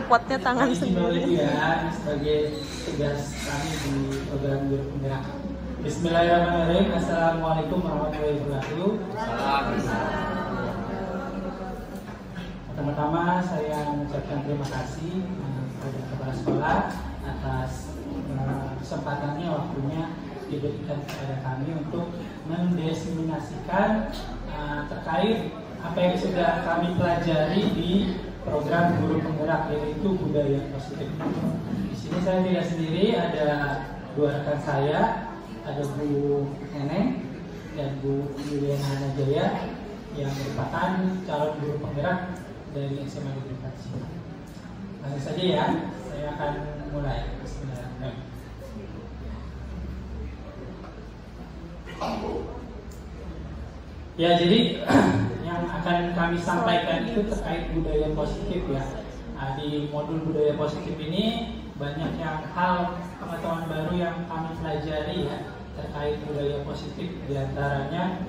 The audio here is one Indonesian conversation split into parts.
copotnya tangan sendiri. Ya, sebagai tugas kami di program Guru Penggerak. Bismillahirrahmanirrahim. Assalamualaikum warahmatullahi wabarakatuh. Pertama-tama saya mengucapkan terima kasih kepada kepala sekolah atas kesempatannya, waktunya diberikan kepada kami untuk mendiseminasikan terkait apa yang sudah kami pelajari di program Guru Penggerak, yaitu budaya positif. Di sini saya tidak sendiri, ada dua rekan saya, ada Bu Neneng dan Bu Yuliana Najaya yang merupakan calon guru penggerak dari SMA Negeri Bekasi. Langsung saja ya, saya akan mulai. Bismillahirrahmanirrahim. Ya, jadi yang akan kami sampaikan itu terkait budaya positif ya. Di modul budaya positif ini banyak yang hal pengetahuan baru yang kami pelajari ya terkait budaya positif, diantaranya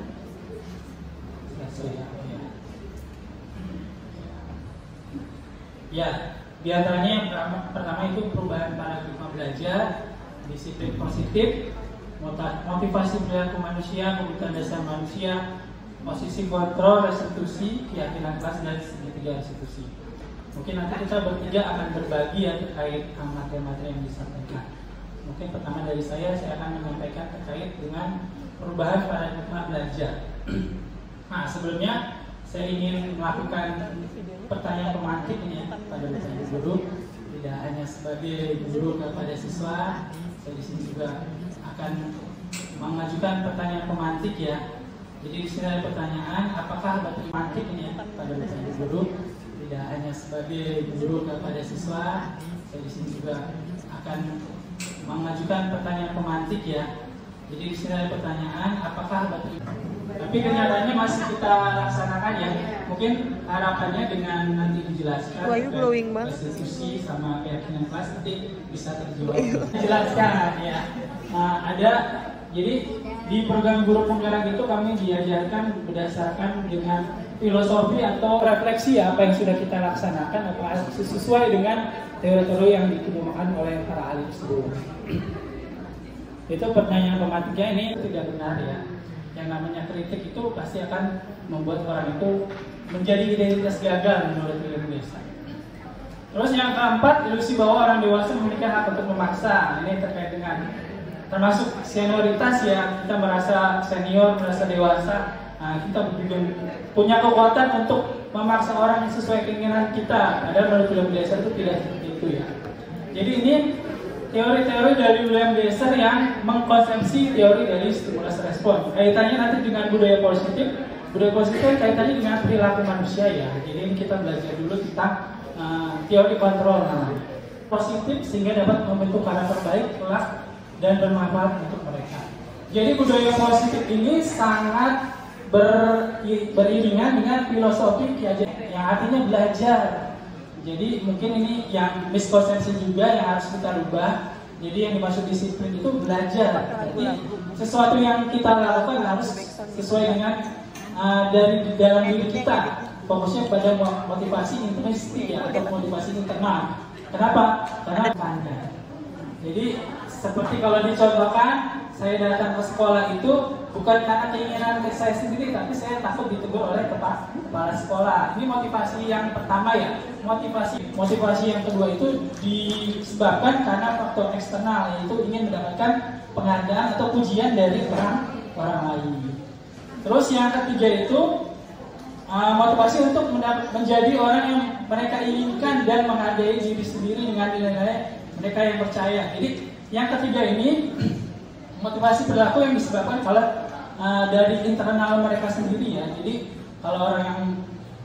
diantaranya yang pertama itu perubahan paradigma belajar, disiplin positif, motivasi perilaku manusia, kebutuhan dasar manusia, posisi kontrol, restitusi, keyakinan kelas, dan segitiga restitusi. Mungkin nanti kita bertiga akan berbagi ya terkait materi-materi yang disampaikan. Mungkin pertama dari saya akan menyampaikan terkait dengan perubahan paradigma belajar. Nah, sebelumnya saya ingin melakukan pertanyaan pemantik ini ya pada guru, tidak hanya sebagai guru kepada siswa. Saya di sini juga akan mengajukan pertanyaan pemantik ya. Jadi di sini ada pertanyaan, apakah baterai pemantik ini ya pada guru, tidak hanya sebagai guru kepada siswa. Saya di sini juga akan mengajukan pertanyaan pemantik ya. Jadi di sini ada pertanyaan, apakah baterai, tapi kenyataannya masih kita laksanakan ya. Mungkin harapannya dengan nanti dijelaskan restitusi sama keyakinan kelas nanti bisa terjawab. Dijelaskan ya. Ada, jadi di program Guru Penggerak itu kami diajarkan berdasarkan dengan filosofi atau refleksi ya, apa yang sudah kita laksanakan apa sesuai dengan teori-teori yang dikemukakan oleh para ahli tersebut. Itu pertanyaan pemantiknya ini tidak benar ya. Yang namanya kritik itu pasti akan membuat orang itu menjadi identitas gagal menurut William Glasser. Terus yang keempat, ilusi bahwa orang dewasa memiliki hak untuk memaksa. Ini terkait dengan termasuk senioritas ya, kita merasa senior, merasa dewasa. Nah, kita punya kekuatan untuk memaksa orang yang sesuai keinginan kita. Padahal menurut William Glasser itu tidak seperti itu ya. Jadi ini teori-teori dari William Glasser yang mengkonsepsi teori dari stimulus respon. Kaitannya nanti dengan budaya positif. Budaya positif kaitannya dengan perilaku manusia ya. Jadi ini kita belajar dulu tentang teori kontrol positif sehingga dapat membentuk karakter baik, kelak dan bermanfaat untuk mereka. Jadi budaya positif ini sangat beriringan dengan filosofi yang artinya belajar. Jadi mungkin ini yang miskonsepsi juga yang harus kita rubah. Jadi yang dimaksud disiplin itu belajar. Jadi sesuatu yang kita lakukan harus sesuai dengan dari dalam diri kita. Fokusnya pada motivasi intrinsik ya, atau motivasi internal. Kenapa? Karena pandang. Jadi seperti kalau dicontohkan, saya datang ke sekolah itu bukan karena keinginan saya sendiri, tapi saya takut ditegur oleh kepala sekolah. Ini motivasi yang pertama ya. Motivasi yang kedua itu disebabkan karena faktor eksternal, yaitu ingin mendapatkan penghargaan atau pujian dari orang lain. Terus yang ketiga itu motivasi untuk menjadi orang yang mereka inginkan dan menghargai diri sendiri dengan nilai-nilai mereka yang percaya. Jadi yang ketiga ini motivasi perilaku yang disebabkan kalau dari internal mereka sendiri ya. Jadi kalau orang yang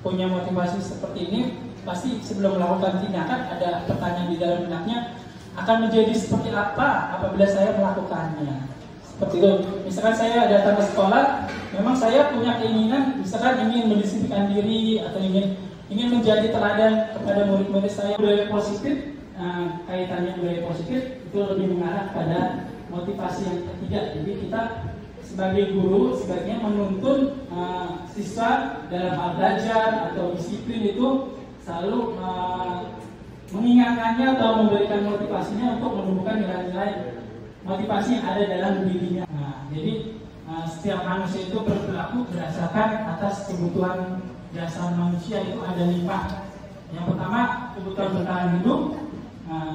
punya motivasi seperti ini pasti sebelum melakukan tindakan ada pertanyaan di dalam benaknya, akan menjadi seperti apa apabila saya melakukannya. Seperti itu. Misalkan saya datang ke sekolah, memang saya punya keinginan, misalkan ingin mendisiplinkan diri atau ingin menjadi teladan kepada murid-murid saya. Budaya positif, kaitannya budaya positif itu lebih mengarah pada motivasi yang ketiga. Jadi kita sebagai guru sebaiknya menuntun siswa dalam hal belajar atau disiplin itu selalu mengingatkannya atau memberikan motivasinya untuk menumbuhkan nilai-nilai motivasi yang ada dalam dirinya. Nah, jadi setiap manusia itu berperilaku berdasarkan atas kebutuhan dasar manusia itu ada 5. Yang pertama, kebutuhan bertahan hidup,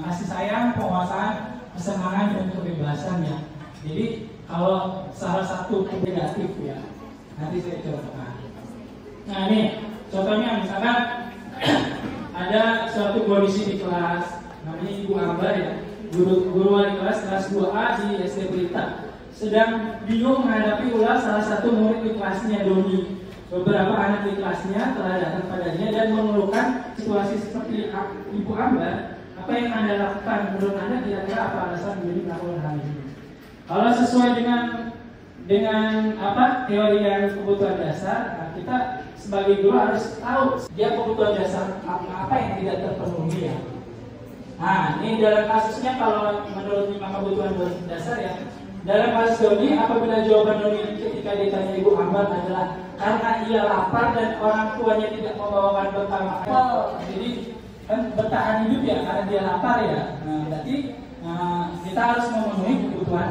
kasih sayang, penguasaan, kesenangan, dan kebebasan ya. Jadi kalau salah satu negatif ya, nanti saya contohkan. Nah ini contohnya misalkan ada suatu kondisi di kelas, namanya Ibu Ambar ya, guru wali kelas 2A di SD Pelita, sedang bingung menghadapi ulas salah satu murid di kelasnya, Doni. Beberapa anak di kelasnya telah datang padanya dan mengeluhkan situasi seperti Ibu Ambar. Apa yang Anda lakukan? Menurut Anda kira-kira apa alasan Doni melakukan hal ini? Kalau sesuai dengan apa teori yang kebutuhan dasar, kita sebagai guru harus tahu dia kebutuhan dasar apa yang tidak terpenuhi ya. Nah, ini dalam kasusnya kalau menurut 5 kebutuhan dasar ya. Dalam kasus Doni, apabila jawaban Doni ketika ditanya Ibu Ambar adalah karena ia lapar dan orang tuanya tidak membawakan bekal makan. Jadi kan bertahan hidup ya karena dia lapar ya. Nah, berarti kita harus memenuhi kebutuhan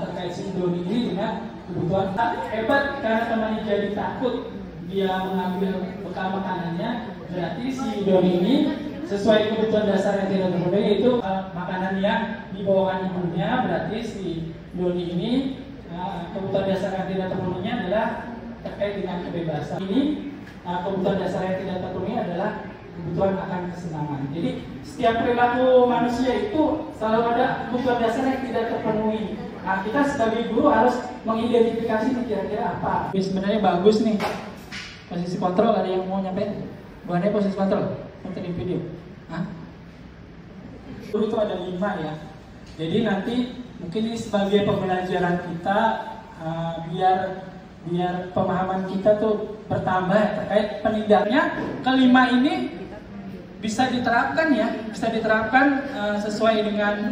terkait si Doni ini dengan kebutuhan hebat karena temannya jadi takut dia mengambil bekal makanannya, berarti si Doni ini sesuai kebutuhan dasar yang tidak terpenuhi yaitu makanan yang dibawakan ibunya, berarti si Doni ini kebutuhan dasar yang tidak terpenuhinya adalah terkait dengan kebebasan. Ini kebutuhan dasar yang tidak terpenuhi adalah kebutuhan akan kesenangan. Jadi setiap perilaku manusia itu selalu ada kebutuhan dasar yang tidak terpenuhi. Nah, kita sebagai guru harus mengidentifikasi kira-kira apa. Sebenarnya bagus nih posisi kontrol, ada yang mau nyampe? Bukannya posisi kontrol nontonin video. Hah? Guru itu ada 5 ya. Jadi nanti mungkin ini sebagai pembelajaran kita biar pemahaman kita tuh bertambah terkait penindaknya. Kelima ini bisa diterapkan ya, bisa diterapkan sesuai dengan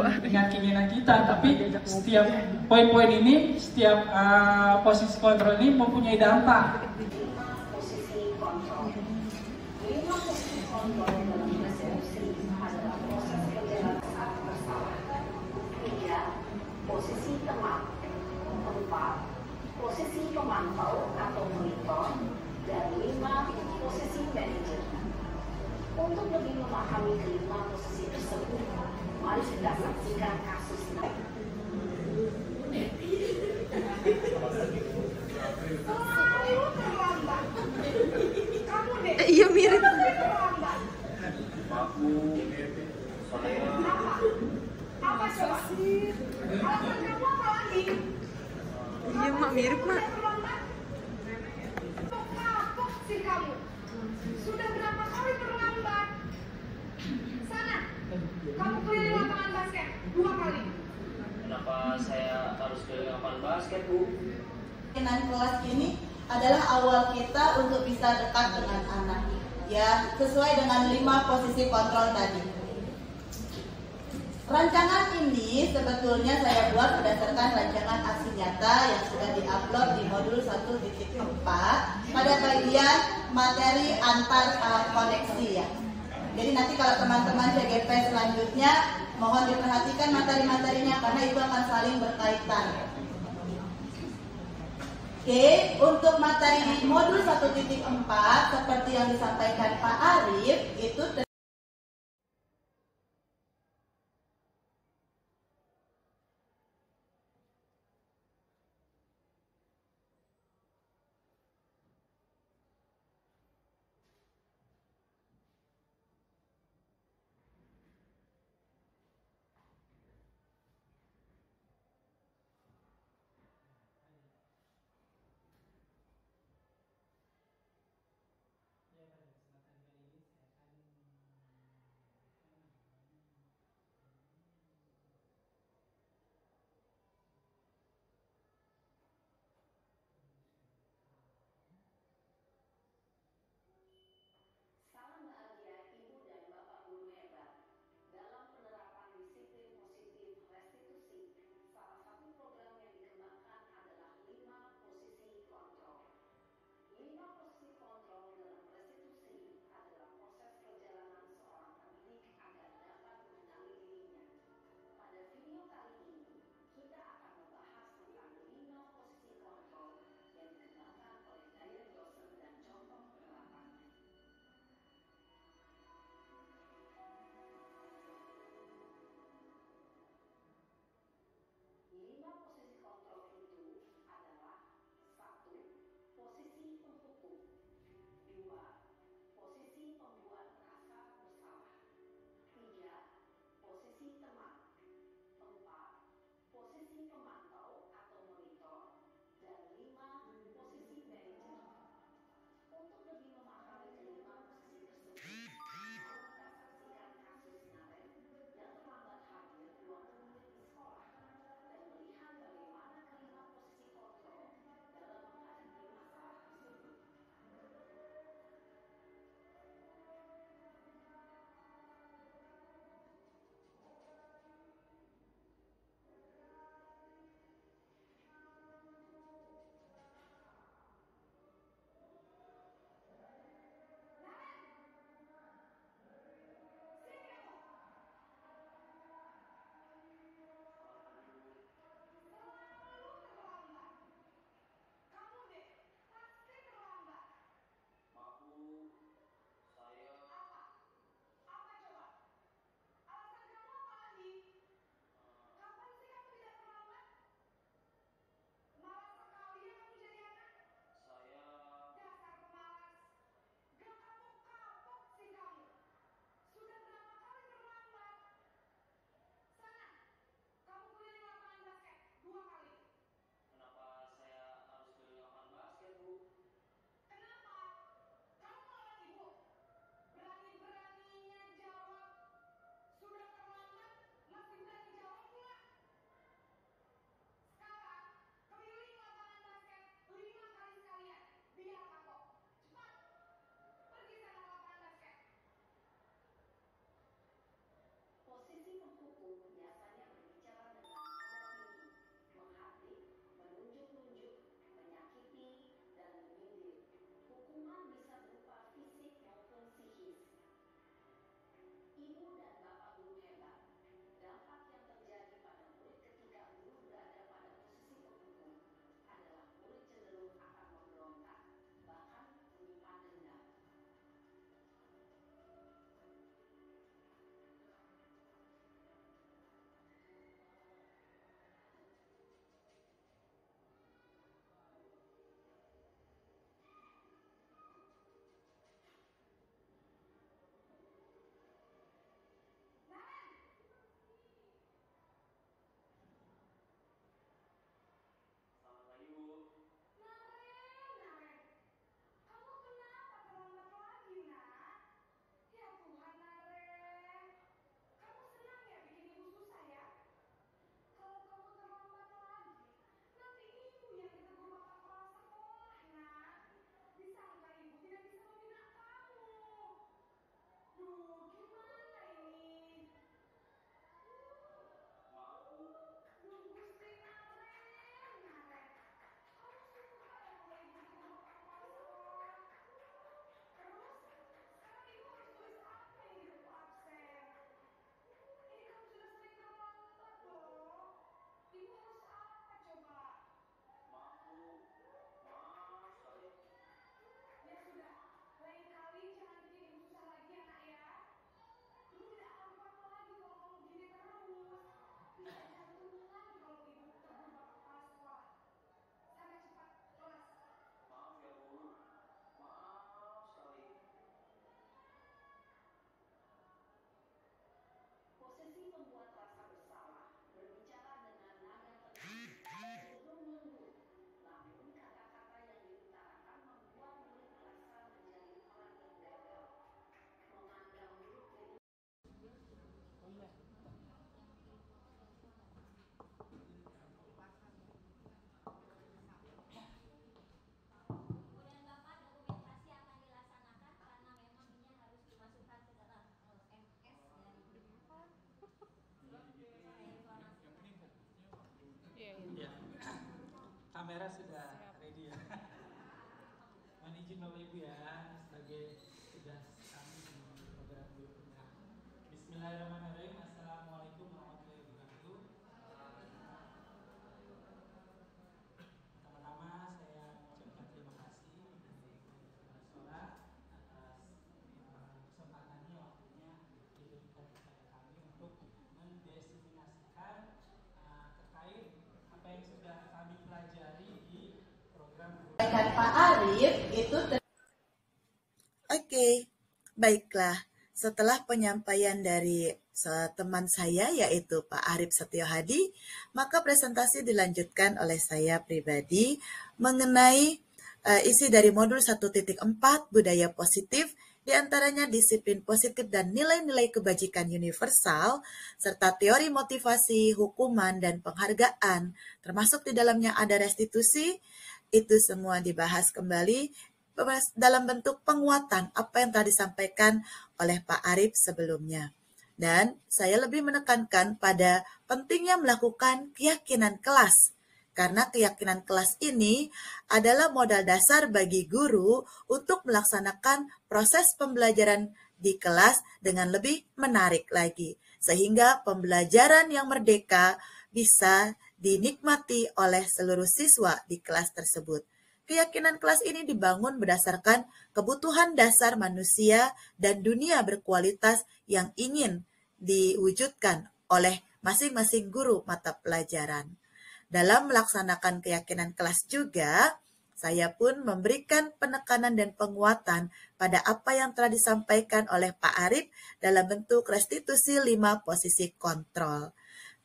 keinginan kita. Tapi setiap poin-poin ini, setiap posisi kontrol ini mempunyai dampak. Posisi kontrol. 5 posisi kontrol dalam persepsi adalah proses perjalanan saat bersalah. 3. Posisi teman. 4. Posisi pemantau atau monitor. Dan 5. Posisi manajer. Untuk lebih memahami kelima posisi tersebut, mari kita saksikan kasus ini. Iya mirip. Apa coba? Alasan kamu apa lagi? Iya mak mirip mak. Kapok sih kamu. Sudah berapa kali terlambat? Sana, kamu keliling lapangan basket 2 kali. Kenapa saya harus keliling lapangan basket, Bu? Kenan kelas ini adalah awal kita untuk bisa dekat dengan anak. Ya, sesuai dengan 5 posisi kontrol tadi. Rancangan ini sebetulnya saya buat berdasarkan rancangan aksi nyata yang sudah diupload di modul 1.4 pada bagian materi antar koneksi ya. Jadi nanti kalau teman-teman CGP selanjutnya mohon diperhatikan materi-materinya karena itu akan saling berkaitan. Oke, untuk materi di modul 1.4 seperti yang disampaikan Pak Arif itu kamera sudah ready ya. Mohon izin Bapak Ibu ya, sebagai tugas kami di program berikutnya. Bismillahirrahmanirrahim. Assalamualaikum warahmatullahi wabarakatuh. Pertama-tama saya mengucapkan terima kasih kepada Sholat atas kesempatannya, waktunya diberikan kepada kami untuk mendesiminasikan terkait apa yang sudah kami pelajari di program. Pak Arif itu Oke, baiklah. Setelah penyampaian dari teman saya yaitu Pak Arif Setiohadi, maka presentasi dilanjutkan oleh saya pribadi mengenai isi dari modul 1.4 budaya positif, diantaranya disiplin positif dan nilai-nilai kebajikan universal, serta teori motivasi, hukuman, dan penghargaan, termasuk di dalamnya ada restitusi. Itu semua dibahas kembali dalam bentuk penguatan apa yang telah disampaikan oleh Pak Arif sebelumnya. Dan saya lebih menekankan pada pentingnya melakukan keyakinan kelas, karena keyakinan kelas ini adalah modal dasar bagi guru untuk melaksanakan proses pembelajaran di kelas dengan lebih menarik lagi, sehingga pembelajaran yang merdeka bisa dinikmati oleh seluruh siswa di kelas tersebut. Keyakinan kelas ini dibangun berdasarkan kebutuhan dasar manusia dan dunia berkualitas yang ingin diwujudkan oleh masing-masing guru mata pelajaran. Dalam melaksanakan keyakinan kelas juga, saya pun memberikan penekanan dan penguatan pada apa yang telah disampaikan oleh Pak Arif dalam bentuk restitusi 5 posisi kontrol.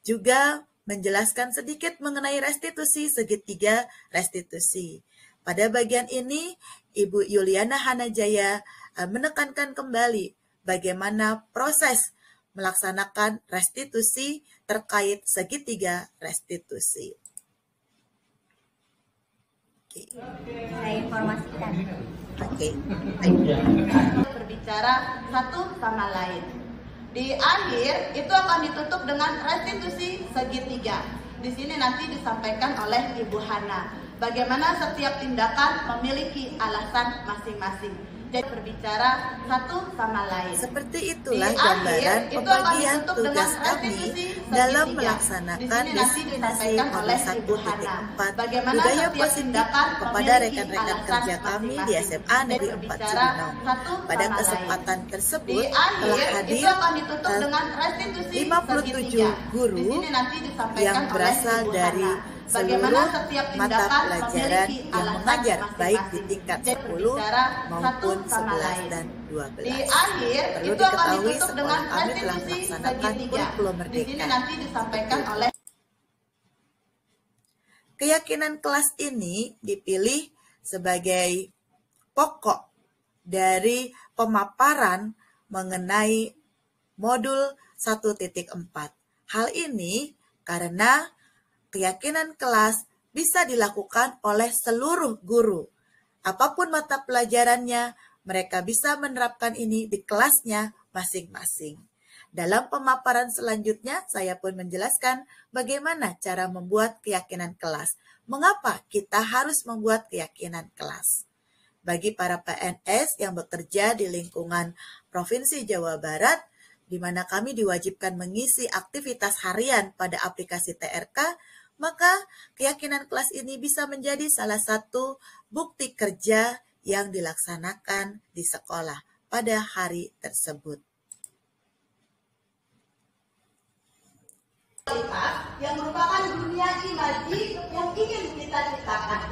Juga menjelaskan sedikit mengenai restitusi segitiga restitusi. Pada bagian ini, Ibu Yuliana Hanajaya menekankan kembali bagaimana proses melaksanakan restitusi terkait segitiga restitusi. Saya informasikan. Oke. Berbicara satu sama lain. Di akhir itu akan ditutup dengan restitusi segitiga. Di sini nanti disampaikan oleh Ibu Hana bagaimana setiap tindakan memiliki alasan masing-masing. Jadi berbicara satu sama lain. Seperti itulah gambaran pembagian tugas kami dalam melaksanakan desiminasi modul 1.4 budaya positif kepada rekan-rekan kerja kami di SMA Negeri 4 Cibinong. Pada kesempatan tersebut telah hadir 57 guru yang berasal dari seluruh mata pelajaran yang mengajar baik di tingkat 10 maupun 11 dan 12. Di akhir Perlu itu akan diketahui ditutup dengan kami telah restitusi melaksanakan segitiga. kurikulum Di sini merdeka. nanti disampaikan oleh Keyakinan kelas ini dipilih sebagai pokok dari pemaparan mengenai modul 1.4. Hal ini karena keyakinan kelas bisa dilakukan oleh seluruh guru. Apapun mata pelajarannya, mereka bisa menerapkan ini di kelasnya masing-masing. Dalam pemaparan selanjutnya, saya pun menjelaskan bagaimana cara membuat keyakinan kelas. Mengapa kita harus membuat keyakinan kelas? Bagi para PNS yang bekerja di lingkungan Provinsi Jawa Barat, di mana kami diwajibkan mengisi aktivitas harian pada aplikasi TRK, maka keyakinan kelas ini bisa menjadi salah satu bukti kerja yang dilaksanakan di sekolah pada hari tersebut. yang merupakan dunia imaji yang ingin kita ciptakan.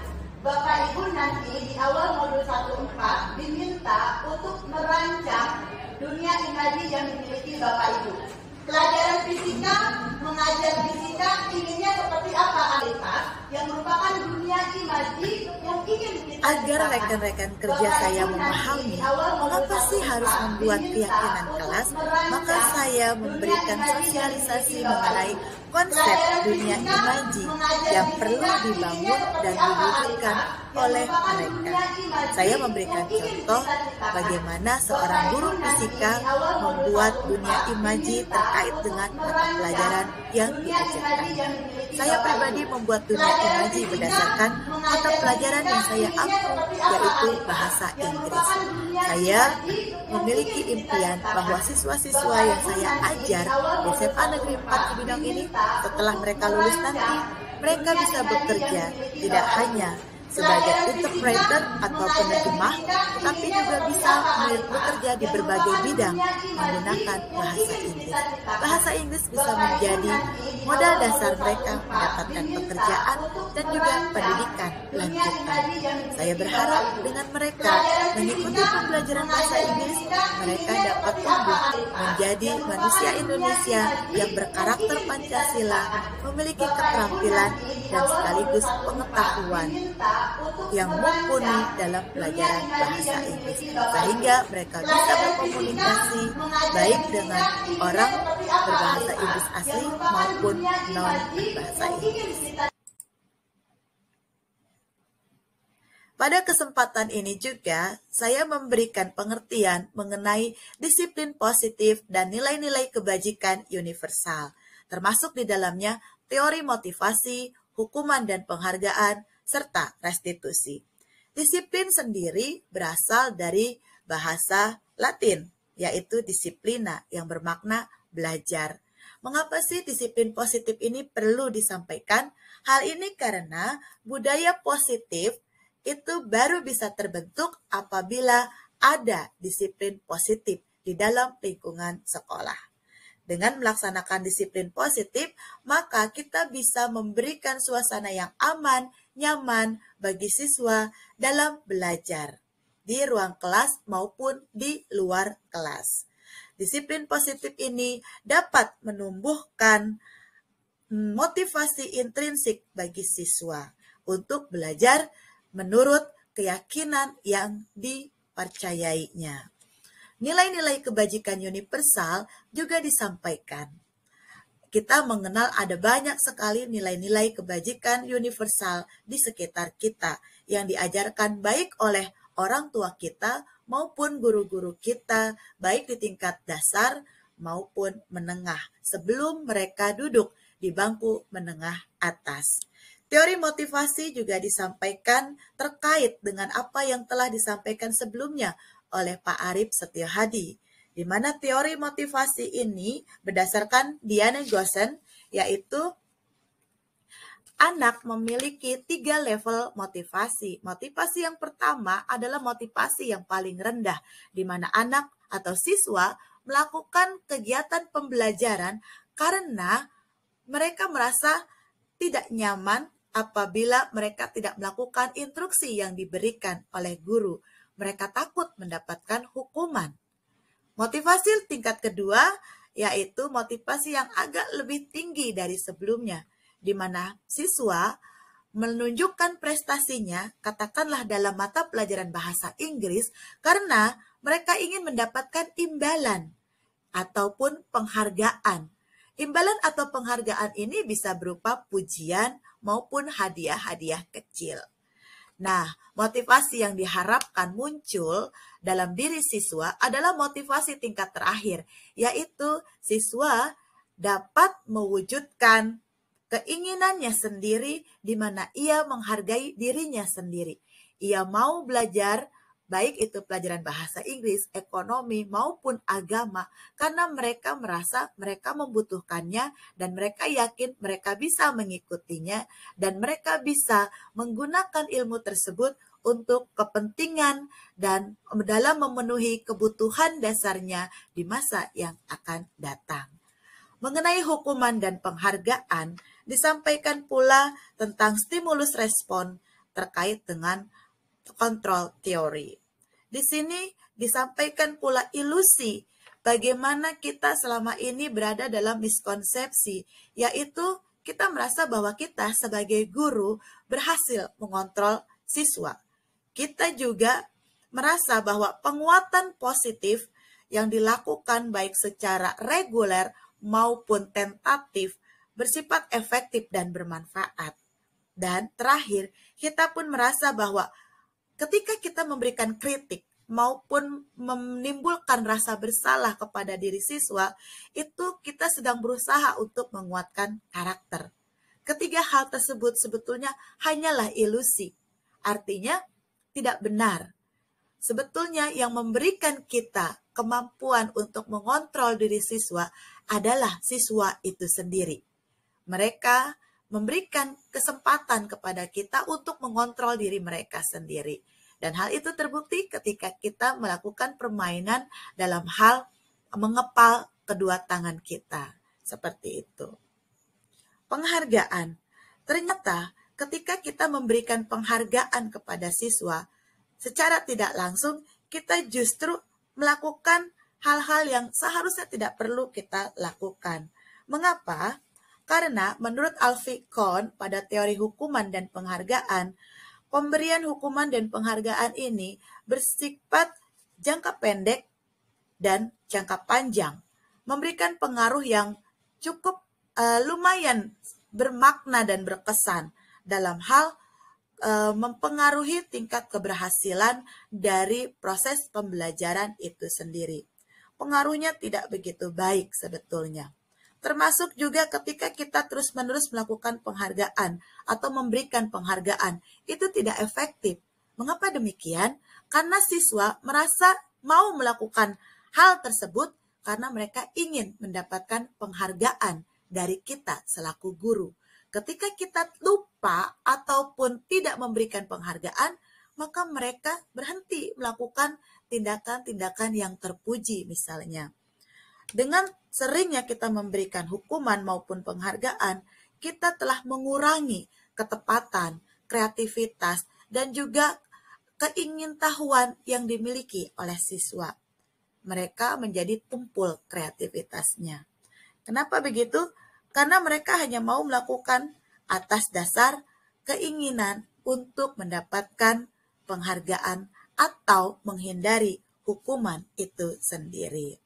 Bapak Ibu nanti di awal modul 1.4 diminta untuk merancang dunia imaji yang dimiliki Bapak Ibu. Pelajaran fisika, mengajar fisika inginnya seperti apa Alifah? Yang merupakan dunia imaji yang ingin kita Agar rekan-rekan kerja saya memahami mengapa sih harus membuat keyakinan kelas, maka saya memberikan sosialisasi mengenai konsep dunia imaji yang perlu dibangun dan diwujudkan oleh mereka. Saya memberikan contoh bagaimana seorang guru fisika membuat dunia imaji terkait dengan mata pelajaran yang diajarkan. Saya pribadi membuat dunia imaji berdasarkan mata pelajaran yang saya ambil, yaitu bahasa Inggris. Saya memiliki impian bahwa siswa-siswa yang saya ajar di SMA Negeri 4 Cibinong ini, setelah mereka lulus nanti, mereka bisa bekerja tidak hanya sebagai interpreter atau penerjemah, tetapi juga bisa bekerja di berbagai bidang menggunakan bahasa Inggris. Bahasa Inggris bisa menjadi modal dasar mereka mendapatkan pekerjaan dan juga pendidikan lanjutan. Saya berharap dengan mereka mengikuti pembelajaran bahasa Inggris, mereka dapat tumbuh menjadi manusia Indonesia yang berkarakter Pancasila, memiliki keterampilan dan sekaligus pengetahuan yang mumpuni dalam pelajaran bahasa Inggris, sehingga mereka bisa berkomunikasi baik dengan orang berbahasa Inggris asli maupun non bahasa Inggris. Pada kesempatan ini juga, saya memberikan pengertian mengenai disiplin positif dan nilai-nilai kebajikan universal, termasuk di dalamnya teori motivasi, hukuman dan penghargaan, serta restitusi. Disiplin sendiri berasal dari bahasa Latin, yaitu disiplina, yang bermakna belajar. Mengapa sih disiplin positif ini perlu disampaikan? Hal ini karena budaya positif itu baru bisa terbentuk apabila ada disiplin positif di dalam lingkungan sekolah. Dengan melaksanakan disiplin positif, maka kita bisa memberikan suasana yang aman, nyaman bagi siswa dalam belajar di ruang kelas maupun di luar kelas. Disiplin positif ini dapat menumbuhkan motivasi intrinsik bagi siswa untuk belajar menurut keyakinan yang dipercayainya. Nilai-nilai kebajikan universal juga disampaikan. Kita mengenal ada banyak sekali nilai-nilai kebajikan universal di sekitar kita yang diajarkan baik oleh orang tua kita maupun guru-guru kita, baik di tingkat dasar maupun menengah, sebelum mereka duduk di bangku menengah atas. Teori motivasi juga disampaikan terkait dengan apa yang telah disampaikan sebelumnya oleh Pak Arif Setio Hadi, di mana teori motivasi ini berdasarkan Diane Gossen, yaitu anak memiliki 3 level motivasi. Motivasi yang pertama adalah motivasi yang paling rendah, di mana anak atau siswa melakukan kegiatan pembelajaran karena mereka merasa tidak nyaman apabila mereka tidak melakukan instruksi yang diberikan oleh guru. Mereka takut mendapatkan hukuman. Motivasi tingkat kedua yaitu motivasi yang agak lebih tinggi dari sebelumnya, di mana siswa menunjukkan prestasinya, katakanlah dalam mata pelajaran bahasa Inggris, karena mereka ingin mendapatkan imbalan ataupun penghargaan. Imbalan atau penghargaan ini bisa berupa pujian maupun hadiah-hadiah kecil. Nah, motivasi yang diharapkan muncul dalam diri siswa adalah motivasi tingkat terakhir, yaitu siswa dapat mewujudkan keinginannya sendiri di mana ia menghargai dirinya sendiri. Ia mau belajar, baik itu pelajaran bahasa Inggris, ekonomi, maupun agama, karena mereka merasa mereka membutuhkannya dan mereka yakin mereka bisa mengikutinya dan mereka bisa menggunakan ilmu tersebut untuk kepentingan dan dalam memenuhi kebutuhan dasarnya di masa yang akan datang. Mengenai hukuman dan penghargaan, disampaikan pula tentang stimulus respon terkait dengan kontrol teori. Di sini disampaikan pula ilusi bagaimana kita selama ini berada dalam miskonsepsi, yaitu kita merasa bahwa kita sebagai guru berhasil mengontrol siswa. Kita juga merasa bahwa penguatan positif yang dilakukan baik secara reguler maupun tentatif bersifat efektif dan bermanfaat. Dan terakhir, kita pun merasa bahwa ketika kita memberikan kritik maupun menimbulkan rasa bersalah kepada diri siswa, itu kita sedang berusaha untuk menguatkan karakter. Ketiga hal tersebut sebetulnya hanyalah ilusi, artinya tidak benar. Sebetulnya yang memberikan kita kemampuan untuk mengontrol diri siswa adalah siswa itu sendiri. Mereka memberikan kesempatan kepada kita untuk mengontrol diri mereka sendiri. Dan hal itu terbukti ketika kita melakukan permainan dalam hal mengepal kedua tangan kita. Seperti itu. Penghargaan. Ternyata ketika kita memberikan penghargaan kepada siswa, secara tidak langsung kita justru melakukan hal-hal yang seharusnya tidak perlu kita lakukan. Mengapa? Karena menurut Alfie Kohn pada teori hukuman dan penghargaan, pemberian hukuman dan penghargaan ini bersifat jangka pendek dan jangka panjang, memberikan pengaruh yang cukup lumayan bermakna dan berkesan dalam hal mempengaruhi tingkat keberhasilan dari proses pembelajaran itu sendiri. Pengaruhnya tidak begitu baik sebetulnya. Termasuk juga ketika kita terus-menerus melakukan penghargaan atau memberikan penghargaan, itu tidak efektif. Mengapa demikian? Karena siswa merasa mau melakukan hal tersebut karena mereka ingin mendapatkan penghargaan dari kita selaku guru. Ketika kita lupa ataupun tidak memberikan penghargaan, maka mereka berhenti melakukan tindakan-tindakan yang terpuji misalnya. Dengan seringnya kita memberikan hukuman maupun penghargaan, kita telah mengurangi ketepatan, kreativitas, dan juga keingintahuan yang dimiliki oleh siswa. Mereka menjadi tumpul kreativitasnya. Kenapa begitu? Karena mereka hanya mau melakukan atas dasar keinginan untuk mendapatkan penghargaan atau menghindari hukuman itu sendiri.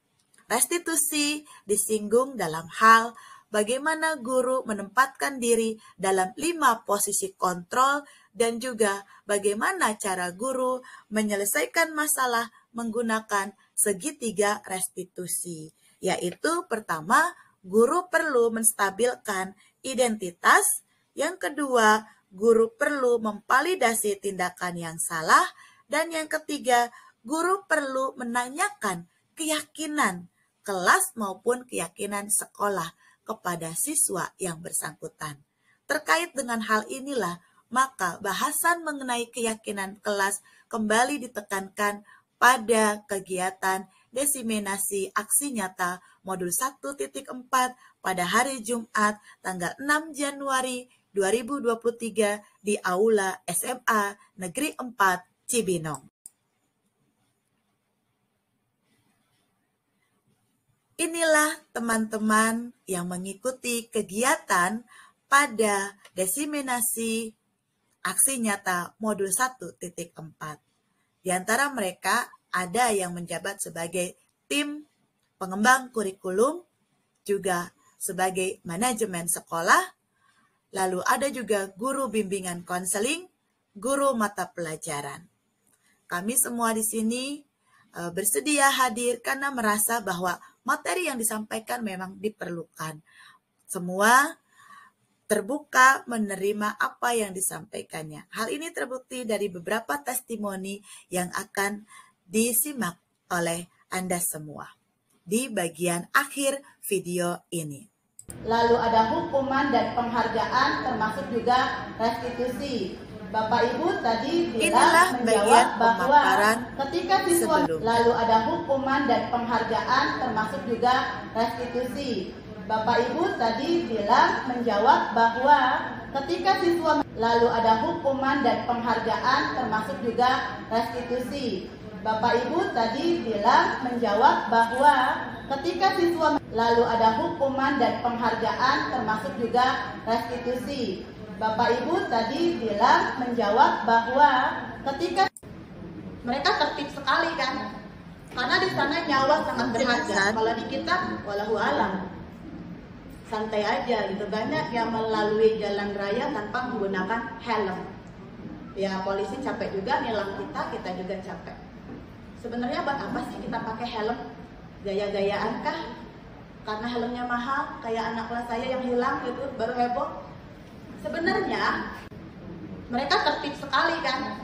Restitusi disinggung dalam hal bagaimana guru menempatkan diri dalam 5 posisi kontrol dan juga bagaimana cara guru menyelesaikan masalah menggunakan segitiga restitusi. Yaitu pertama, guru perlu menstabilkan identitas. Yang kedua, guru perlu memvalidasi tindakan yang salah. Dan yang ketiga, guru perlu menanyakan keyakinan kelas maupun keyakinan sekolah kepada siswa yang bersangkutan. Terkait dengan hal inilah, maka bahasan mengenai keyakinan kelas kembali ditekankan pada kegiatan diseminasi aksi nyata modul 1.4 pada hari Jumat tanggal 6 Januari 2023 di Aula SMA Negeri 4 Cibinong. Inilah teman-teman yang mengikuti kegiatan pada diseminasi aksi nyata modul 1.4. Di antara mereka ada yang menjabat sebagai tim pengembang kurikulum, juga sebagai manajemen sekolah, lalu ada juga guru bimbingan konseling, guru mata pelajaran. Kami semua di sini bersedia hadir karena merasa bahwa materi yang disampaikan memang diperlukan. Semua terbuka menerima apa yang disampaikannya. Hal ini terbukti dari beberapa testimoni yang akan disimak oleh Anda semua di bagian akhir video ini. Lalu ada hukuman dan penghargaan termasuk juga restitusi. Bapak Ibu tadi bilang menjawab bahwa ketika siswa lalu ada hukuman dan penghargaan termasuk juga restitusi. Bapak Ibu tadi bilang menjawab bahwa ketika siswa lalu ada hukuman dan penghargaan termasuk juga restitusi. Bapak Ibu tadi bilang menjawab bahwa ketika siswa lalu ada hukuman dan penghargaan termasuk juga restitusi. Bapak Ibu tadi bilang menjawab bahwa ketika mereka tertib sekali kan, karena di sana nyawa sangat berharga. Kalau di kita walau alam. santai aja gitu. Banyak yang melalui jalan raya tanpa menggunakan helm. Ya polisi capek juga nilang kita juga capek. Sebenarnya buat apa sih kita pakai helm? Gaya-gayaan kah? Karena helmnya mahal, kayak anak kelas saya yang hilang gitu, baru heboh. Sebenarnya mereka tertib sekali kan?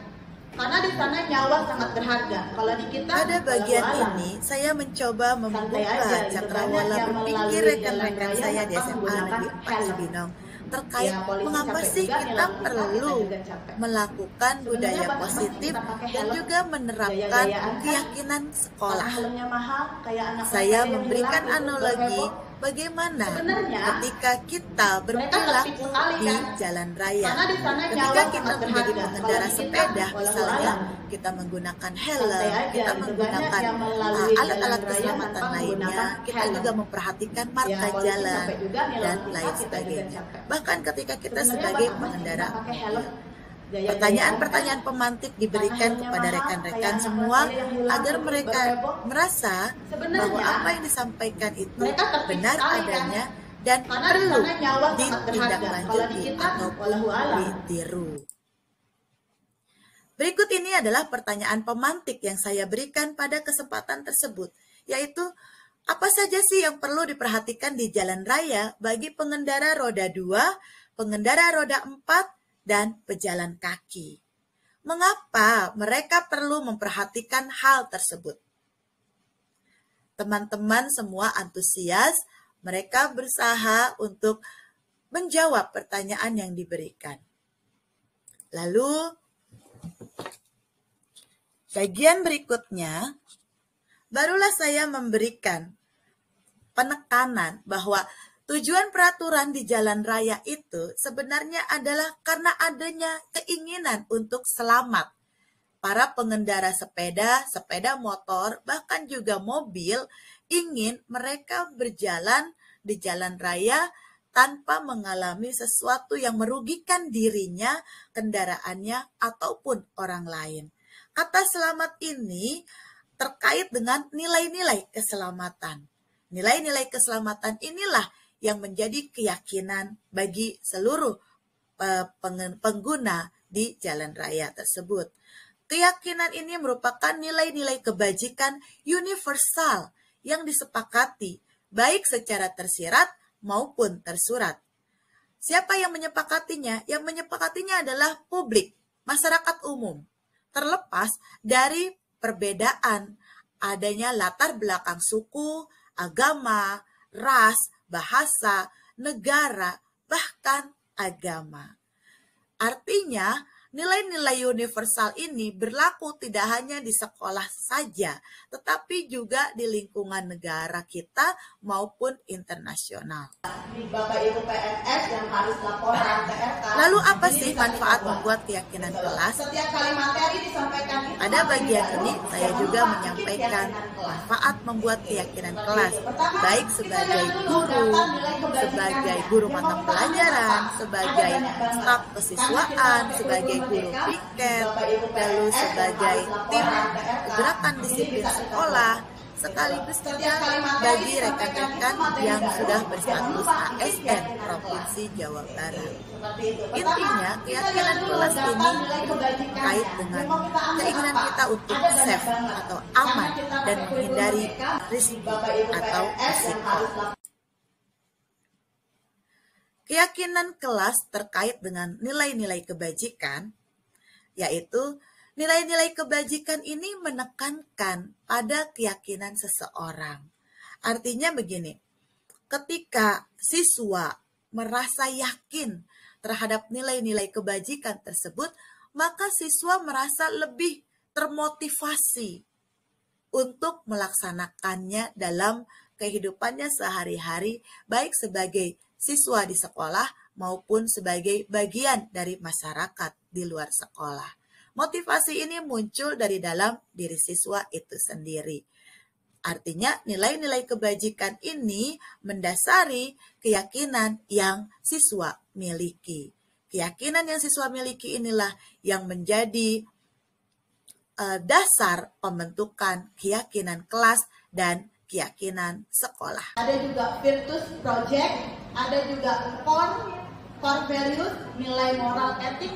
Karena di sana nyawa sangat berharga. Kalau di kita Pada bagian walau alam. ini, saya mencoba membuka aja, gitu. cakrawala Banyak yang berpikir melalui rekan-rekan jalan saya raya di tanpa SMA menggunakan Negeri 4 helm. Cibinong terkait Ya, polisi mengapa capek sih juga, kita nilang kita perlu juga capek. melakukan budaya Sebenarnya buat apa sih positif kita pakai dan helm? juga menerapkan Gaya-gayaan kan? keyakinan Karena sekolah. helmnya mahal, kayak anak kelas Saya yang memberikan hilang, gitu, analogi baru heboh. bagaimana Sebenarnya, ketika kita berperilaku tertib sekali, di kan? jalan raya. Karena di sana Ketika nyawa kita sangat menjadi berharga. pengendara Kalau di kita, sepeda, walau misalnya alam. kita menggunakan helm, Santai aja, kita gitu. menggunakan Banyak yang melalui alat-alat jalan raya keselamatan tanpa lainnya, menggunakan kita helm. juga memperhatikan marka Ya, polisi jalan capek juga, nilang dan kita, lain kita juga sebagainya. capek. Bahkan ketika kita Sebenarnya sebagai buat apa sih pengendara, kita pakai helm? Gaya-gayaan pertanyaan-pertanyaan kan? pemantik diberikan Karena kepada helmnya mahal, rekan-rekan kayak anak semua kelas saya yang hilang, agar gitu, mereka baru heboh. merasa Sebenarnya, bahwa apa yang disampaikan itu mereka tertib benar sekali, kan? adanya dan Karena di perlu sana nyawa sangat berharga. Kalau di ditindaklanjuti kita, ataupun walau alam. ditiru. Berikut ini adalah pertanyaan pemantik yang saya berikan pada kesempatan tersebut, yaitu apa saja sih yang perlu diperhatikan di jalan raya bagi pengendara roda 2, pengendara roda 4, dan pejalan kaki? Mengapa mereka perlu memperhatikan hal tersebut? Teman-teman semua antusias, mereka berusaha untuk menjawab pertanyaan yang diberikan. Lalu, bagian berikutnya, barulah saya memberikan penekanan bahwa tujuan peraturan di jalan raya itu sebenarnya adalah karena adanya keinginan untuk selamat. Para pengendara sepeda, sepeda motor, bahkan juga mobil ingin mereka berjalan di jalan raya tanpa mengalami sesuatu yang merugikan dirinya, kendaraannya, ataupun orang lain. Kata selamat ini terkait dengan nilai-nilai keselamatan. Nilai-nilai keselamatan inilah yang menjadi keyakinan bagi seluruh pengguna di jalan raya tersebut. Keyakinan ini merupakan nilai-nilai kebajikan universal yang disepakati baik secara tersirat maupun tersurat. Siapa yang menyepakatinya? Yang menyepakatinya adalah publik, masyarakat umum. Terlepas dari perbedaan adanya latar belakang suku, agama, ras, bahasa, negara, bahkan agama. Artinya, nilai-nilai universal ini berlaku tidak hanya di sekolah saja, tetapi juga di lingkungan negara kita maupun internasional. Bapak Ibu PNS yang harus laporan ke RK. Lalu apa sih manfaat membuat keyakinan kelas? Setiap kali materi disampaikan itu Pada bagian ini saya juga menyampaikan manfaat membuat keyakinan kelas, baik sebagai guru mata pelajaran, sebagai staf kesiswaan, sebagai guru piket, lalu sebagai tim gerakan disiplin sekolah, sekaligus juga bagi rekan-rekan yang sudah berstatus ASN Provinsi Jawa Barat. Intinya, keyakinan kelas ini terkait dengan keinginan kita untuk safe atau aman dan menghindari risiko atau risiko. Keyakinan kelas terkait dengan nilai-nilai kebajikan, yaitu nilai-nilai kebajikan ini menekankan pada keyakinan seseorang. Artinya begini, ketika siswa merasa yakin terhadap nilai-nilai kebajikan tersebut, maka siswa merasa lebih termotivasi untuk melaksanakannya dalam kehidupannya sehari-hari, baik sebagai siswa di sekolah maupun sebagai bagian dari masyarakat di luar sekolah. Motivasi ini muncul dari dalam diri siswa itu sendiri. Artinya nilai-nilai kebajikan ini mendasari keyakinan yang siswa miliki. Keyakinan yang siswa miliki inilah yang menjadi dasar pembentukan keyakinan kelas dan keyakinan sekolah. Ada juga Virtus Project ada juga core values, nilai moral etik,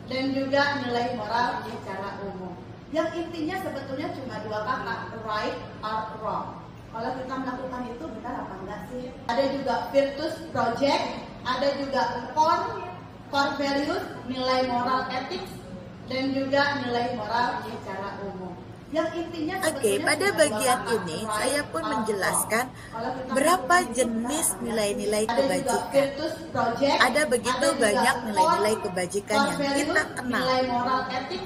dan juga nilai moral secara umum. Yang intinya sebetulnya cuma dua kata, right or wrong. Kalau kita melakukan itu benar apa enggak sih? Ada juga virtus project, ada juga core values, nilai moral etik, dan juga nilai moral secara umum. Yang intinya Oke, pada bagian ini saya pun menjelaskan berapa jenis nilai-nilai kebajikan. Ada begitu banyak nilai-nilai kebajikan yang kita kenal.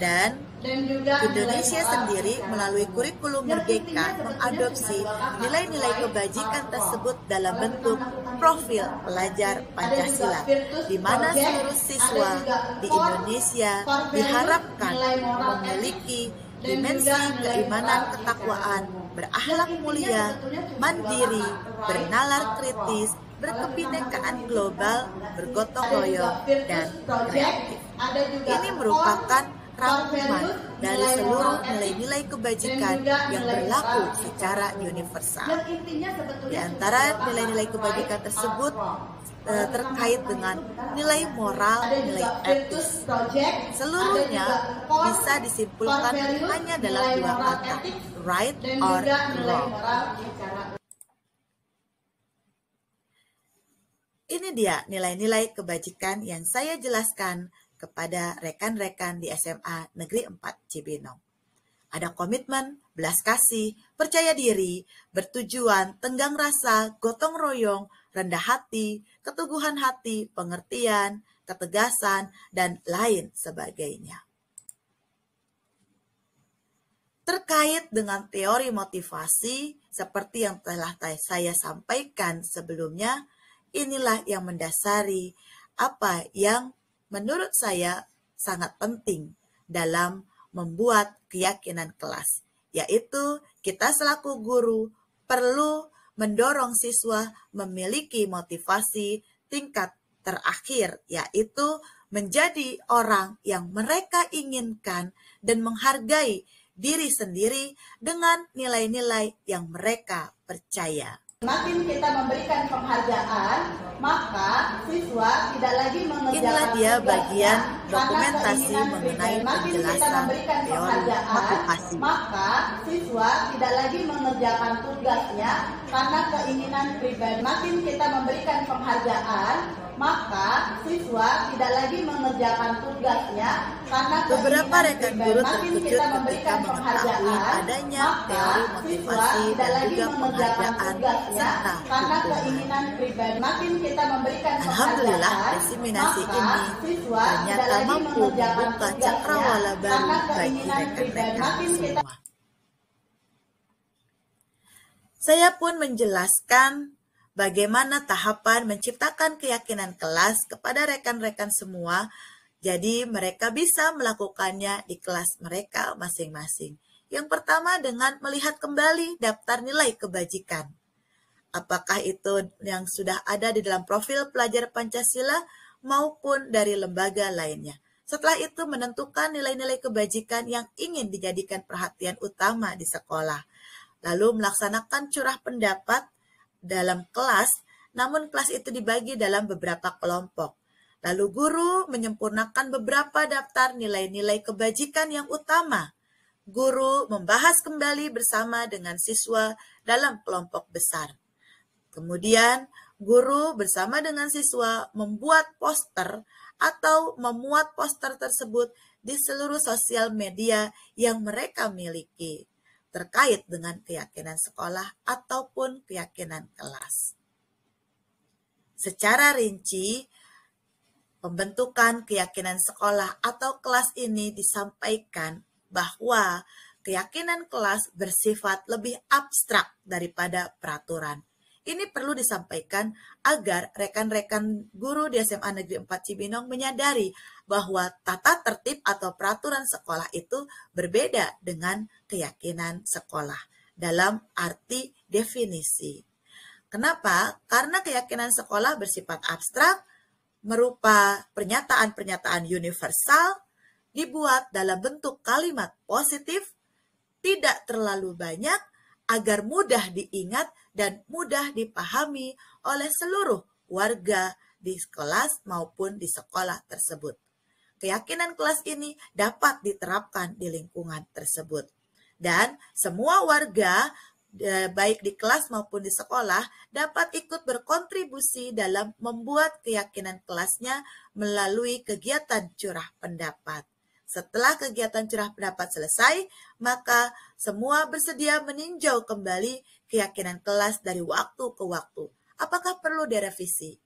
Dan Indonesia sendiri melalui kurikulum Merdeka mengadopsi nilai-nilai kebajikan tersebut dalam bentuk profil pelajar Pancasila, di mana seluruh siswa di Indonesia diharapkan memiliki dimensi keimanan ketakwaan, berakhlak mulia, mandiri, bernalar kritis, berkebinekaan global, bergotong royong, dan kreatif. Ini merupakan rangkuman dari seluruh nilai-nilai kebajikan yang berlaku secara universal. Di antara nilai-nilai kebajikan tersebut terkait dengan nilai moral, nilai etis. Seluruhnya bisa disimpulkan hanya dalam dua kata, right or wrong. Ini dia nilai-nilai kebajikan yang saya jelaskan kepada rekan-rekan di SMA Negeri 4 Cibinong. Ada komitmen, belas kasih, percaya diri, bertujuan, tenggang rasa, gotong royong, rendah hati, keteguhan hati, pengertian, ketegasan, dan lain sebagainya. Terkait dengan teori motivasi, seperti yang telah saya sampaikan sebelumnya, inilah yang mendasari apa yang menurut saya sangat penting dalam membuat keyakinan kelas, yaitu kita selaku guru perlu mendorong siswa memiliki motivasi tingkat terakhir, yaitu menjadi orang yang mereka inginkan dan menghargai diri sendiri dengan nilai-nilai yang mereka percaya. Semakin kita memberikan penghargaan, maka siswa tidak lagi mengerjakan Inilah dia bagian dokumentasi mengenai penjelasan teori motivasi. Maka siswa tidak lagi mengerjakan tugasnya karena keinginan pribadi. Makin kita memberikan penghargaan, maka siswa tidak lagi mengerjakan tugasnya karena beberapa rekan guru terkejut ketika mengetahui adanya teori motivasi dan juga penghargaan serta keinginan pribadi. Makin kita memberikan Alhamdulillah, diseminasi ini ternyata mampu membuka cakrawala baru bagi rekan-rekan semua. Saya pun menjelaskan bagaimana tahapan menciptakan keyakinan kelas kepada rekan-rekan semua, jadi mereka bisa melakukannya di kelas mereka masing-masing. Yang pertama dengan melihat kembali daftar nilai kebajikan. Apakah itu yang sudah ada di dalam profil pelajar Pancasila maupun dari lembaga lainnya. Setelah itu menentukan nilai-nilai kebajikan yang ingin dijadikan perhatian utama di sekolah. Lalu melaksanakan curah pendapat dalam kelas, namun kelas itu dibagi dalam beberapa kelompok. Lalu guru menyempurnakan beberapa daftar nilai-nilai kebajikan yang utama. Guru membahas kembali bersama dengan siswa dalam kelompok besar. Kemudian, guru bersama dengan siswa membuat poster atau memuat poster tersebut di seluruh sosial media yang mereka miliki terkait dengan keyakinan sekolah ataupun keyakinan kelas. Secara rinci, pembentukan keyakinan sekolah atau kelas ini disampaikan bahwa keyakinan kelas bersifat lebih abstrak daripada peraturan. Ini perlu disampaikan agar rekan-rekan guru di SMA Negeri 4 Cibinong menyadari bahwa tata tertib atau peraturan sekolah itu berbeda dengan keyakinan sekolah dalam arti definisi. Kenapa? Karena keyakinan sekolah bersifat abstrak, merupa pernyataan-pernyataan universal, dibuat dalam bentuk kalimat positif, tidak terlalu banyak, agar mudah diingat dan mudah dipahami oleh seluruh warga di kelas maupun di sekolah tersebut. Keyakinan kelas ini dapat diterapkan di lingkungan tersebut. Dan semua warga, baik di kelas maupun di sekolah, dapat ikut berkontribusi dalam membuat keyakinan kelasnya melalui kegiatan curah pendapat. Setelah kegiatan curah pendapat selesai, maka semua bersedia meninjau kembali keyakinan kelas dari waktu ke waktu. Apakah perlu direvisi?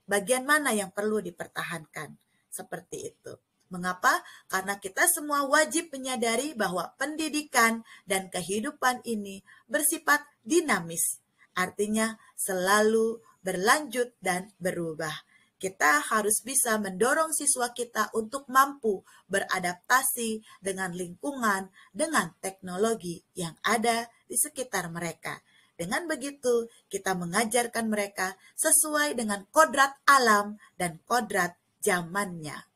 Bagian mana yang perlu dipertahankan? Seperti itu. Mengapa? Karena kita semua wajib menyadari bahwa pendidikan dan kehidupan ini bersifat dinamis. Artinya selalu berlanjut dan berubah. Kita harus bisa mendorong siswa kita untuk mampu beradaptasi dengan lingkungan, dengan teknologi yang ada di sekitar mereka. Dengan begitu, kita mengajarkan mereka sesuai dengan kodrat alam dan kodrat zamannya.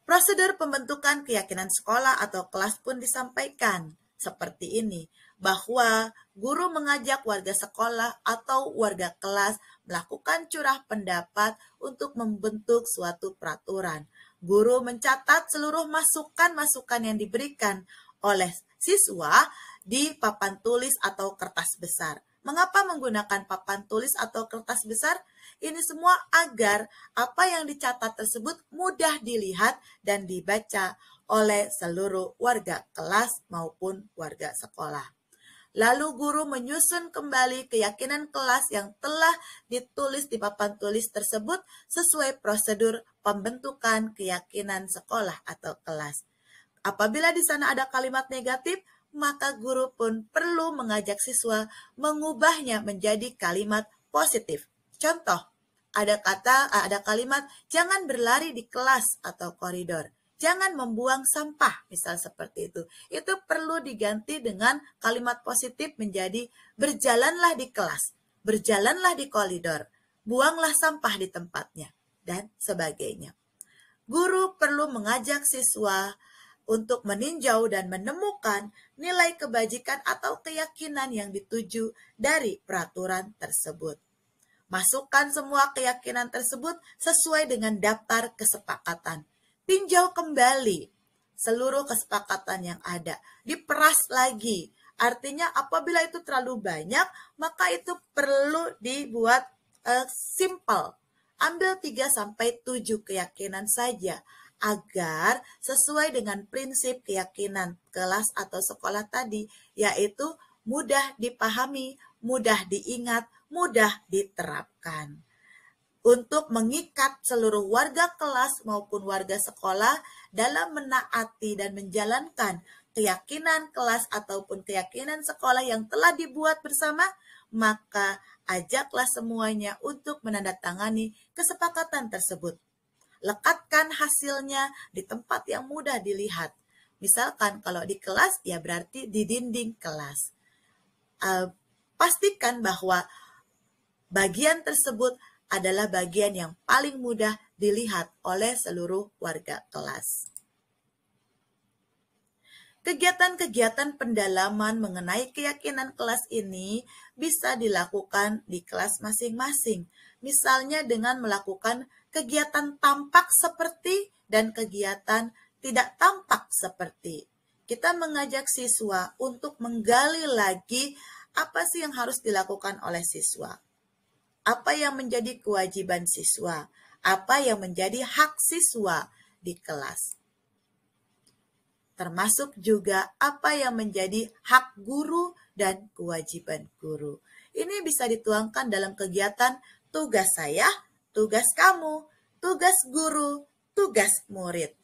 Prosedur pembentukan keyakinan sekolah atau kelas pun disampaikan seperti ini, bahwa guru mengajak warga sekolah atau warga kelas melakukan curah pendapat untuk membentuk suatu peraturan. Guru mencatat seluruh masukan-masukan yang diberikan oleh siswa di papan tulis atau kertas besar. Mengapa menggunakan papan tulis atau kertas besar? Ini semua agar apa yang dicatat tersebut mudah dilihat dan dibaca oleh seluruh warga kelas maupun warga sekolah. Lalu guru menyusun kembali keyakinan kelas yang telah ditulis di papan tulis tersebut sesuai prosedur pembentukan keyakinan sekolah atau kelas. Apabila di sana ada kalimat negatif, maka guru pun perlu mengajak siswa mengubahnya menjadi kalimat positif. Contoh, ada kalimat jangan berlari di kelas atau koridor. Jangan membuang sampah, misal seperti itu. Itu perlu diganti dengan kalimat positif menjadi berjalanlah di kelas, berjalanlah di koridor, buanglah sampah di tempatnya, dan sebagainya. Guru perlu mengajak siswa untuk meninjau dan menemukan nilai kebajikan atau keyakinan yang dituju dari peraturan tersebut. Masukkan semua keyakinan tersebut sesuai dengan daftar kesepakatan. Tinjau kembali seluruh kesepakatan yang ada. Diperas lagi. Artinya apabila itu terlalu banyak, maka itu perlu dibuat simple. Ambil 3-7 keyakinan saja. Agar sesuai dengan prinsip keyakinan kelas atau sekolah tadi, yaitu mudah dipahami, mudah diingat, mudah diterapkan. Untuk mengikat seluruh warga kelas maupun warga sekolah dalam menaati dan menjalankan keyakinan kelas ataupun keyakinan sekolah yang telah dibuat bersama, maka ajaklah semuanya untuk menandatangani kesepakatan tersebut. Lekatkan hasilnya di tempat yang mudah dilihat. Misalkan kalau di kelas, ya berarti di dinding kelas. Pastikan bahwa bagian tersebut adalah bagian yang paling mudah dilihat oleh seluruh warga kelas. Kegiatan-kegiatan pendalaman mengenai keyakinan kelas ini bisa dilakukan di kelas masing-masing. Misalnya dengan melakukan kegiatan tampak seperti dan kegiatan tidak tampak seperti. Kita mengajak siswa untuk menggali lagi apa sih yang harus dilakukan oleh siswa. Apa yang menjadi kewajiban siswa, apa yang menjadi hak siswa di kelas. Termasuk juga apa yang menjadi hak guru dan kewajiban guru. Ini bisa dituangkan dalam kegiatan tugas saya, tugas kamu, tugas guru, tugas murid.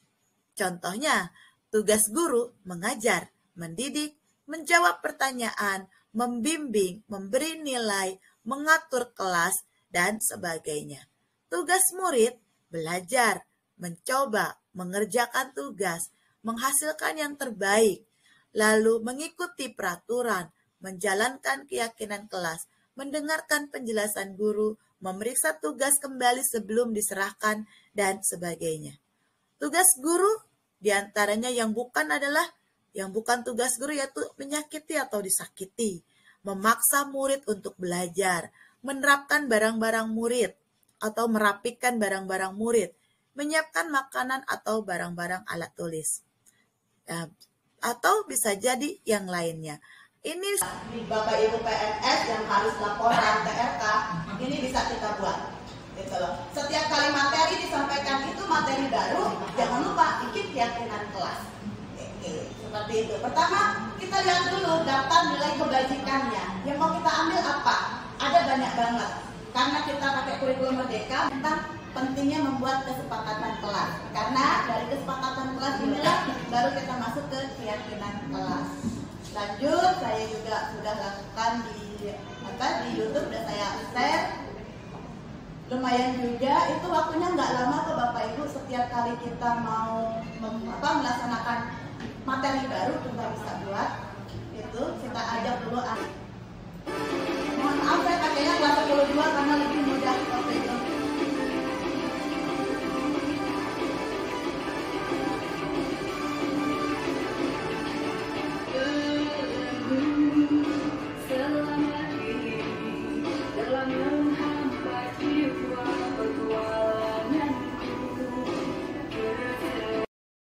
Contohnya, tugas guru mengajar, mendidik, menjawab pertanyaan, membimbing, memberi nilai, mengatur kelas, dan sebagainya. Tugas murid, belajar, mencoba, mengerjakan tugas, menghasilkan yang terbaik, lalu mengikuti peraturan, menjalankan keyakinan kelas, mendengarkan penjelasan guru, memeriksa tugas kembali sebelum diserahkan, dan sebagainya. Tugas guru, diantaranya yang bukan tugas guru yaitu menyakiti atau disakiti, memaksa murid untuk belajar, menerapkan barang-barang murid atau merapikan barang-barang murid, menyiapkan makanan atau barang-barang alat tulis. Atau bisa jadi yang lainnya. Ini Bapak Ibu PNS yang harus laporan ke RK, ini bisa kita buat. Gitu loh. Setiap kali materi disampaikan itu materi baru, jangan lupa bikin keyakinan kelas. Seperti itu. Pertama, kita lihat dulu daftar nilai kebajikannya. Yang mau kita ambil apa? Ada banyak banget. Karena kita pakai kurikulum merdeka tentang pentingnya membuat kesepakatan kelas. Karena dari kesepakatan kelas inilah baru kita masuk ke keyakinan kelas. Lanjut, saya juga sudah lakukan di YouTube, sudah saya share. Lumayan juga, itu waktunya nggak lama ke Bapak Ibu. Setiap kali kita mau melaksanakan materi baru, kita bisa buat itu. Kita ajak dulu. Mohon maaf, saya pakainya kelas 12 karena lebih mudah seperti itu.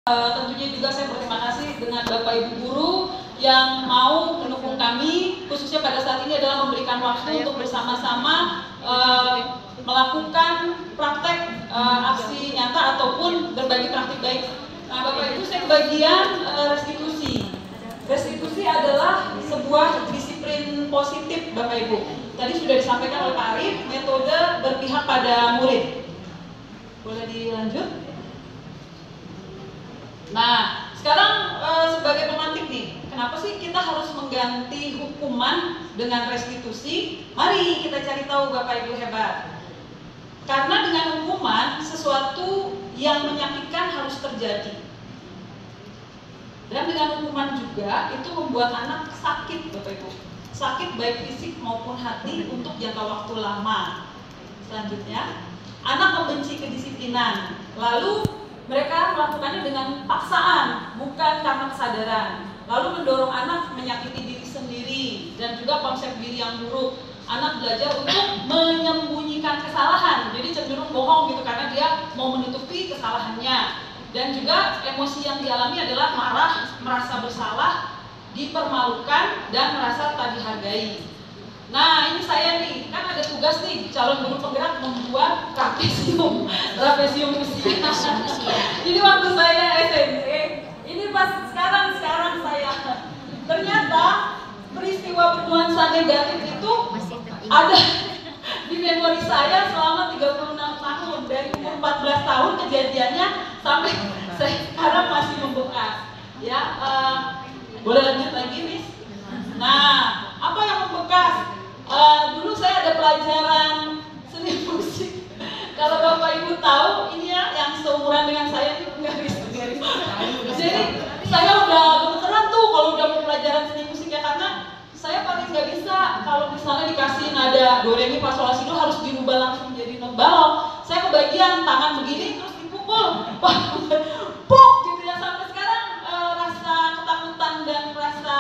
Tentunya juga saya berterima kasih dengan Bapak Ibu Guru yang mau mendukung kami, khususnya pada saat ini adalah memberikan waktu untuk bersama-sama melakukan praktek aksi nyata ataupun berbagi praktik baik. Nah, Bapak Ibu, saya bagian restitusi. Restitusi adalah sebuah disiplin positif, Bapak Ibu. Tadi sudah disampaikan oleh Pak Arif, metode berpihak pada murid. Boleh dilanjut? Nah, sekarang sebagai pemantik nih, kenapa sih kita harus mengganti hukuman dengan restitusi? Mari kita cari tahu Bapak Ibu hebat. Karena dengan hukuman, sesuatu yang menyakitkan harus terjadi. Dan dengan hukuman juga, itu membuat anak sakit Bapak Ibu. Sakit baik fisik maupun hati untuk jangka waktu lama. Selanjutnya, anak membenci kedisiplinan. Lalu mereka melakukannya dengan paksaan, bukan karena kesadaran. Lalu mendorong anak menyakiti diri sendiri dan juga konsep diri yang buruk. Anak belajar untuk menyembunyikan kesalahan, jadi cenderung bohong gitu karena dia mau menutupi kesalahannya. Dan juga emosi yang dialami adalah marah, merasa bersalah, dipermalukan, dan merasa tak dihargai. Nah, ini saya nih, kan ada tugas nih calon guru penggerak membuat trapesium usia. Ini waktu saya SMP, ini pas sekarang saya. Ternyata peristiwa bernuansa negatif itu ada di memori saya selama 36 tahun. Dari umur 14 tahun kejadiannya sampai sekarang masih membekas. Ya, boleh lanjut lagi, Miss? Nah, apa yang membekas? Dulu saya ada pelajaran seni musik. Kalau Bapak Ibu tahu, ini ya yang seumuran dengan saya itu garis. Jadi saya udah gemeteran tuh kalau udah mau pelajaran seni musik ya, karena saya paling nggak bisa kalau misalnya dikasih nada do re mi fa sol la si do harus dirubah langsung jadi not balok. Saya kebagian tangan begini terus dipukul, puk gitu ya. Sampai sekarang rasa ketakutan dan rasa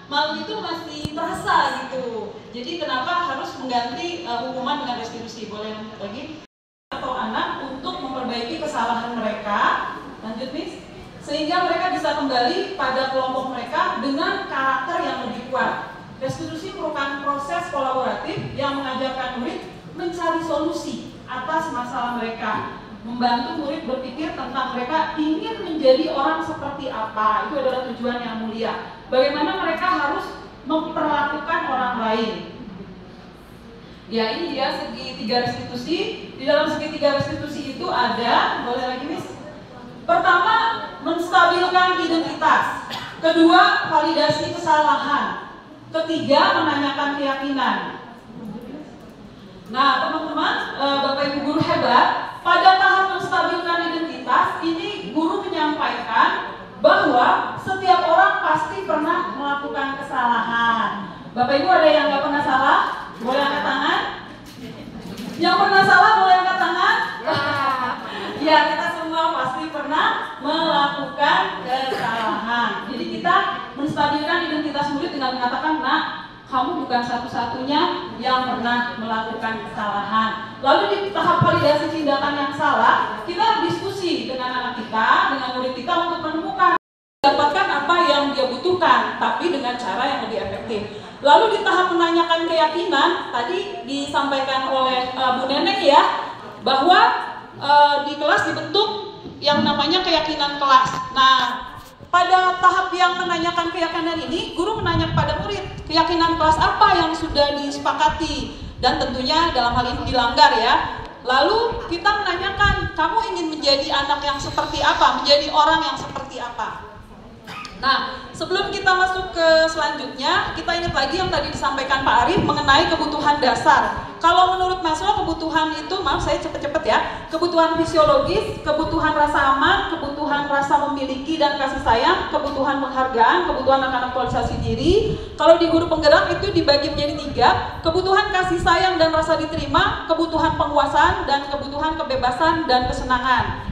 malu itu masih terasa gitu. Jadi kenapa harus mengganti hukuman dengan restitusi? Boleh lanjut lagi? Atau anak untuk memperbaiki kesalahan mereka, lanjut Miss, sehingga mereka bisa kembali pada kelompok mereka dengan karakter yang lebih kuat. Restitusi merupakan proses kolaboratif yang mengajarkan murid mencari solusi atas masalah mereka, membantu murid berpikir tentang mereka ingin menjadi orang seperti apa. Itu adalah tujuan yang mulia. Bagaimana mereka harus memperlakukan orang lain. Ya, ini dia segitiga restitusi. Di dalam segitiga restitusi itu ada, boleh lagi Miss? Pertama, menstabilkan identitas. Kedua, validasi kesalahan. Ketiga, menanyakan keyakinan. Nah, teman-teman, Bapak Ibu guru hebat, pada tahap menstabilkan identitas, ini guru menyampaikan bahwa setiap orang pasti pernah melakukan kesalahan. Bapak Ibu ada yang nggak pernah salah? Boleh angkat tangan? Yang pernah salah boleh angkat tangan? Ya, kita semua pasti pernah melakukan kesalahan. Jadi kita menstabilkan identitas murid dengan mengatakan, nah, kamu bukan satu-satunya yang pernah melakukan kesalahan. Lalu di tahap validasi tindakan yang salah, kita diskusi dengan anak kita, dengan murid kita untuk menemukan dapatkan apa yang dia butuhkan, tapi dengan cara yang lebih efektif. Lalu di tahap menanyakan keyakinan, tadi disampaikan oleh Bu Neneng ya, bahwa di kelas dibentuk yang namanya keyakinan kelas. Nah, pada tahap yang menanyakan keyakinan ini, guru menanya kepada murid, keyakinan kelas apa yang sudah disepakati, dan tentunya dalam hal ini dilanggar ya. Lalu kita menanyakan, kamu ingin menjadi anak yang seperti apa, menjadi orang yang seperti apa. Nah, sebelum kita masuk ke selanjutnya, kita ingat lagi yang tadi disampaikan Pak Arief mengenai kebutuhan dasar. Kalau menurut Maslow, kebutuhan itu, maaf saya cepet-cepet ya, kebutuhan fisiologis, kebutuhan rasa aman, kebutuhan rasa memiliki dan kasih sayang, kebutuhan penghargaan, kebutuhan akan aktualisasi diri. Kalau di guru penggerak itu dibagi menjadi 3, kebutuhan kasih sayang dan rasa diterima, kebutuhan penguasaan, dan kebutuhan kebebasan dan kesenangan.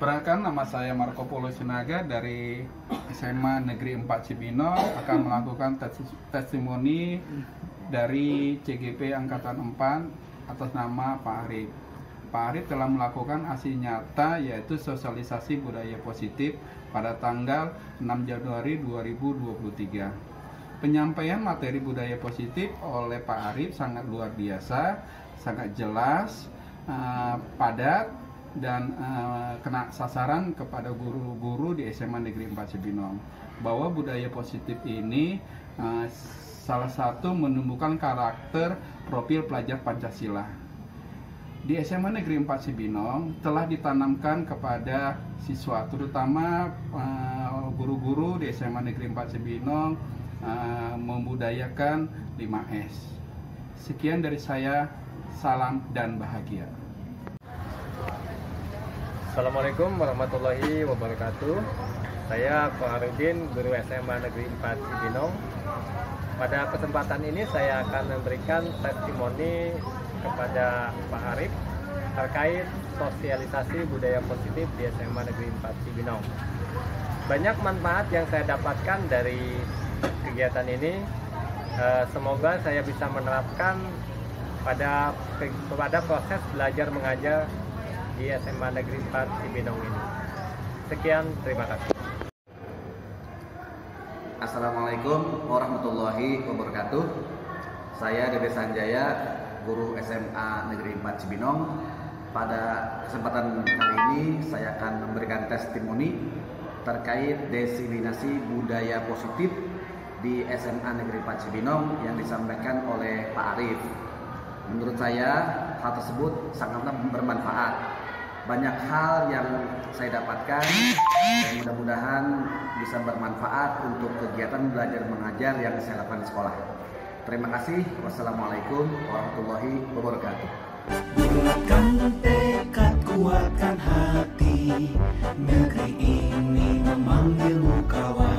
Perkenalkan, nama saya Marco Polo Sinaga dari SMA Negeri 4 Cibinong, akan melakukan testimoni dari CGP Angkatan 4 atas nama Pak Arif. Pak Arif telah melakukan aksi nyata yaitu sosialisasi budaya positif pada tanggal 6 Januari 2023. Penyampaian materi budaya positif oleh Pak Arif sangat luar biasa, sangat jelas, padat, dan kena sasaran kepada guru-guru di SMA Negeri 4 Cibinong, bahwa budaya positif ini salah satu menumbuhkan karakter profil pelajar Pancasila. Di SMA Negeri 4 Cibinong telah ditanamkan kepada siswa, terutama guru-guru di SMA Negeri 4 Cibinong, membudayakan 5S. Sekian dari saya, salam dan bahagia. Assalamualaikum warahmatullahi wabarakatuh. Saya Koharudin, guru SMA Negeri 4 Cibinong. Pada kesempatan ini saya akan memberikan testimoni kepada Pak Arif terkait sosialisasi budaya positif di SMA Negeri 4 Cibinong. Banyak manfaat yang saya dapatkan dari kegiatan ini. Semoga saya bisa menerapkan pada proses belajar mengajar di SMA Negeri 4 Cibinong ini. Sekian, terima kasih. Assalamualaikum warahmatullahi wabarakatuh. Saya Dede Sanjaya, guru SMA Negeri 4 Cibinong. Pada kesempatan kali ini saya akan memberikan testimoni terkait diseminasi budaya positif di SMA Negeri 4 Cibinong yang disampaikan oleh Pak Arif. Menurut saya hal tersebut sangatlah bermanfaat. Banyak hal yang saya dapatkan dan mudah-mudahan bisa bermanfaat untuk kegiatan belajar mengajar yang saya lakukan di sekolah. Terima kasih. Wassalamualaikum warahmatullahi wabarakatuh. Bulatkan tekad, kuatkan hati, negeri ini memanggilmu kawan.